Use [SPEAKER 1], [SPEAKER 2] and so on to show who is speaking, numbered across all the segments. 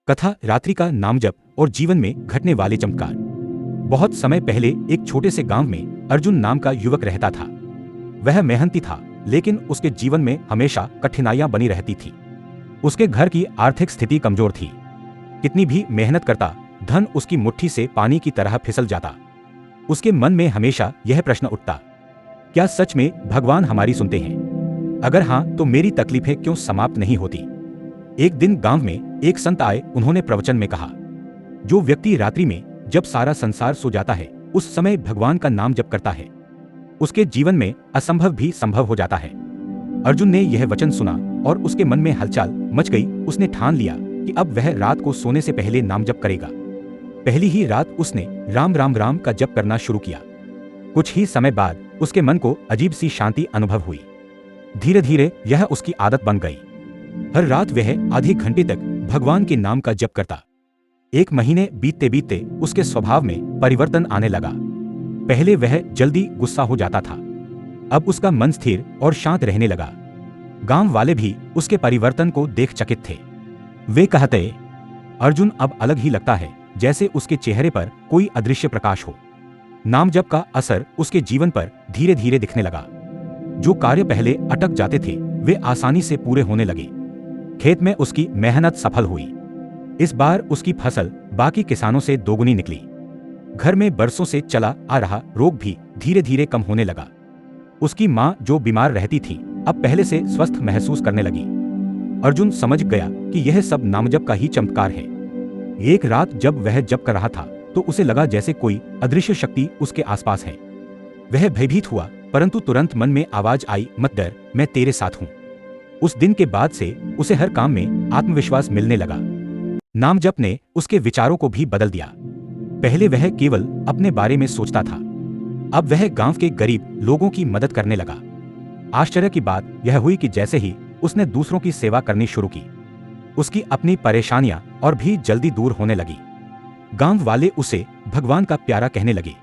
[SPEAKER 1] कथा रात्रि का नाम जप और जीवन में घटने वाले चमत्कार। बहुत समय पहले एक छोटे से गांव में अर्जुन नाम का युवक रहता था। वह मेहनती था, लेकिन उसके जीवन में हमेशा कठिनाइयां बनी रहती थी। उसके घर की आर्थिक स्थिति कमजोर थी। कितनी भी मेहनत करता, धन उसकी मुट्ठी से पानी की तरह फिसल जाता। उसके मन में हमेशा यह प्रश्न उठता, क्या सच में भगवान हमारी सुनते हैं? अगर हाँ, तो मेरी तकलीफें क्यों समाप्त नहीं होती? एक दिन गांव में एक संत आए। उन्होंने प्रवचन में कहा, जो व्यक्ति रात्रि में जब सारा संसार सो जाता है, उस समय भगवान का नाम जप करता है, उसके जीवन में असंभव भी संभव हो जाता है। अर्जुन ने यह वचन सुना और उसके मन में हलचल मच गई। उसने ठान लिया कि अब वह रात को सोने से पहले नाम जप करेगा। पहली ही रात उसने राम राम राम का जप करना शुरू किया। कुछ ही समय बाद उसके मन को अजीब सी शांति अनुभव हुई। धीरे धीरे यह उसकी आदत बन गई। हर रात वह आधे घंटे तक भगवान के नाम का जप करता। एक महीने बीतते बीतते उसके स्वभाव में परिवर्तन आने लगा। पहले वह जल्दी गुस्सा हो जाता था, अब उसका मन स्थिर और शांत रहने लगा। गांव वाले भी उसके परिवर्तन को देख चकित थे। वे कहते, अर्जुन अब अलग ही लगता है, जैसे उसके चेहरे पर कोई अदृश्य प्रकाश हो। नाम जप का असर उसके जीवन पर धीरे धीरे दिखने लगा। जो कार्य पहले अटक जाते थे, वे आसानी से पूरे होने लगे। खेत में उसकी मेहनत सफल हुई। इस बार उसकी फसल बाकी किसानों से दोगुनी निकली। घर में बरसों से चला आ रहा रोग भी धीरे धीरे कम होने लगा। उसकी माँ जो बीमार रहती थी, अब पहले से स्वस्थ महसूस करने लगी। अर्जुन समझ गया कि यह सब नामजप का ही चमत्कार है। एक रात जब वह जप कर रहा था, तो उसे लगा जैसे कोई अदृश्य शक्ति उसके आसपास है। वह भयभीत हुआ, परंतु तुरंत मन में आवाज आई, मत डर, मैं तेरे साथ हूँ। उस दिन के बाद से उसे हर काम में आत्मविश्वास मिलने लगा। नाम जप ने उसके विचारों को भी बदल दिया। पहले वह केवल अपने बारे में सोचता था, अब वह गांव के गरीब लोगों की मदद करने लगा। आश्चर्य की बात यह हुई कि जैसे ही उसने दूसरों की सेवा करनी शुरू की, उसकी अपनी परेशानियां और भी जल्दी दूर होने लगी। गांव वाले उसे भगवान का प्यारा कहने लगे।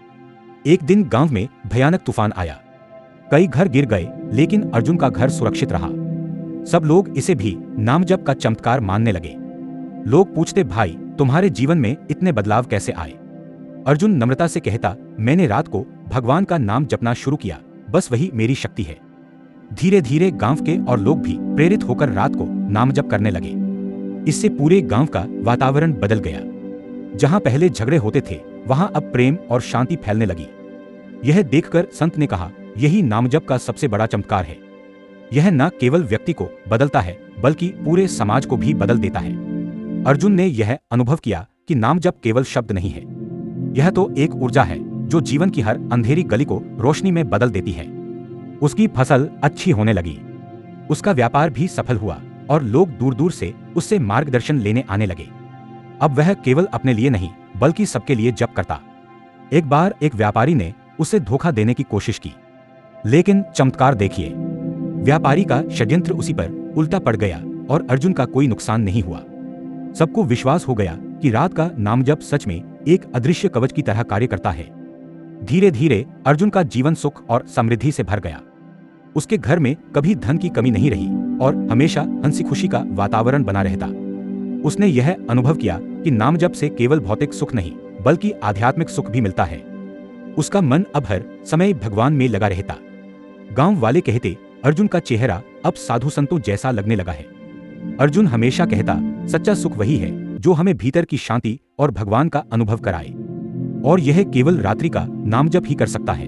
[SPEAKER 1] एक दिन गांव में भयानक तूफान आया। कई घर गिर गए, लेकिन अर्जुन का घर सुरक्षित रहा। सब लोग इसे भी नाम जप का चमत्कार मानने लगे। लोग पूछते, भाई तुम्हारे जीवन में इतने बदलाव कैसे आए? अर्जुन नम्रता से कहता, मैंने रात को भगवान का नाम जपना शुरू किया, बस वही मेरी शक्ति है। धीरे धीरे गांव के और लोग भी प्रेरित होकर रात को नाम जप करने लगे। इससे पूरे गांव का वातावरण बदल गया। जहां पहले झगड़े होते थे, वहां अब प्रेम और शांति फैलने लगी। यह देखकर संत ने कहा, यही नामजप का सबसे बड़ा चमत्कार है। यह न केवल व्यक्ति को बदलता है, बल्कि पूरे समाज को भी बदल देता है। अर्जुन ने यह अनुभव किया कि नाम जप केवल शब्द नहीं है, यह तो एक ऊर्जा है जो जीवन की हर अंधेरी गली को रोशनी में बदल देती है। उसकी फसल अच्छी होने लगी, उसका व्यापार भी सफल हुआ और लोग दूर दूर से उससे मार्गदर्शन लेने आने लगे। अब वह केवल अपने लिए नहीं, बल्कि सबके लिए जप करता। एक बार एक व्यापारी ने उसे धोखा देने की कोशिश की, लेकिन चमत्कार देखिए, व्यापारी का षड्यंत्र उसी पर उल्टा पड़ गया और अर्जुन का कोई नुकसान नहीं हुआ। सबको विश्वास हो गया कि रात का नामजप सच में एक अदृश्य कवच की तरह कार्य करता है। धीरे धीरे अर्जुन का जीवन सुख और समृद्धि से भर गया। उसके घर में कभी धन की कमी नहीं रही और हमेशा हंसी खुशी का वातावरण बना रहता। उसने यह अनुभव किया कि नामजप से केवल भौतिक सुख नहीं, बल्कि आध्यात्मिक सुख भी मिलता है। उसका मन अब हर समय भगवान में लगा रहता। गांव वाले कहते, अर्जुन का चेहरा अब साधु संतों जैसा लगने लगा है। अर्जुन हमेशा कहता, सच्चा सुख वही है जो हमें भीतर की शांति और भगवान का अनुभव कराए, और यह केवल रात्रि का नामजप ही कर सकता है।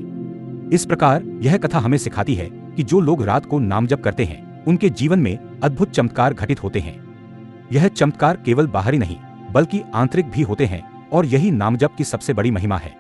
[SPEAKER 1] इस प्रकार यह कथा हमें सिखाती है कि जो लोग रात को नामजप करते हैं, उनके जीवन में अद्भुत चमत्कार घटित होते हैं। यह चमत्कार केवल बाहरी नहीं, बल्कि आंतरिक भी होते हैं, और यही नामजप की सबसे बड़ी महिमा है।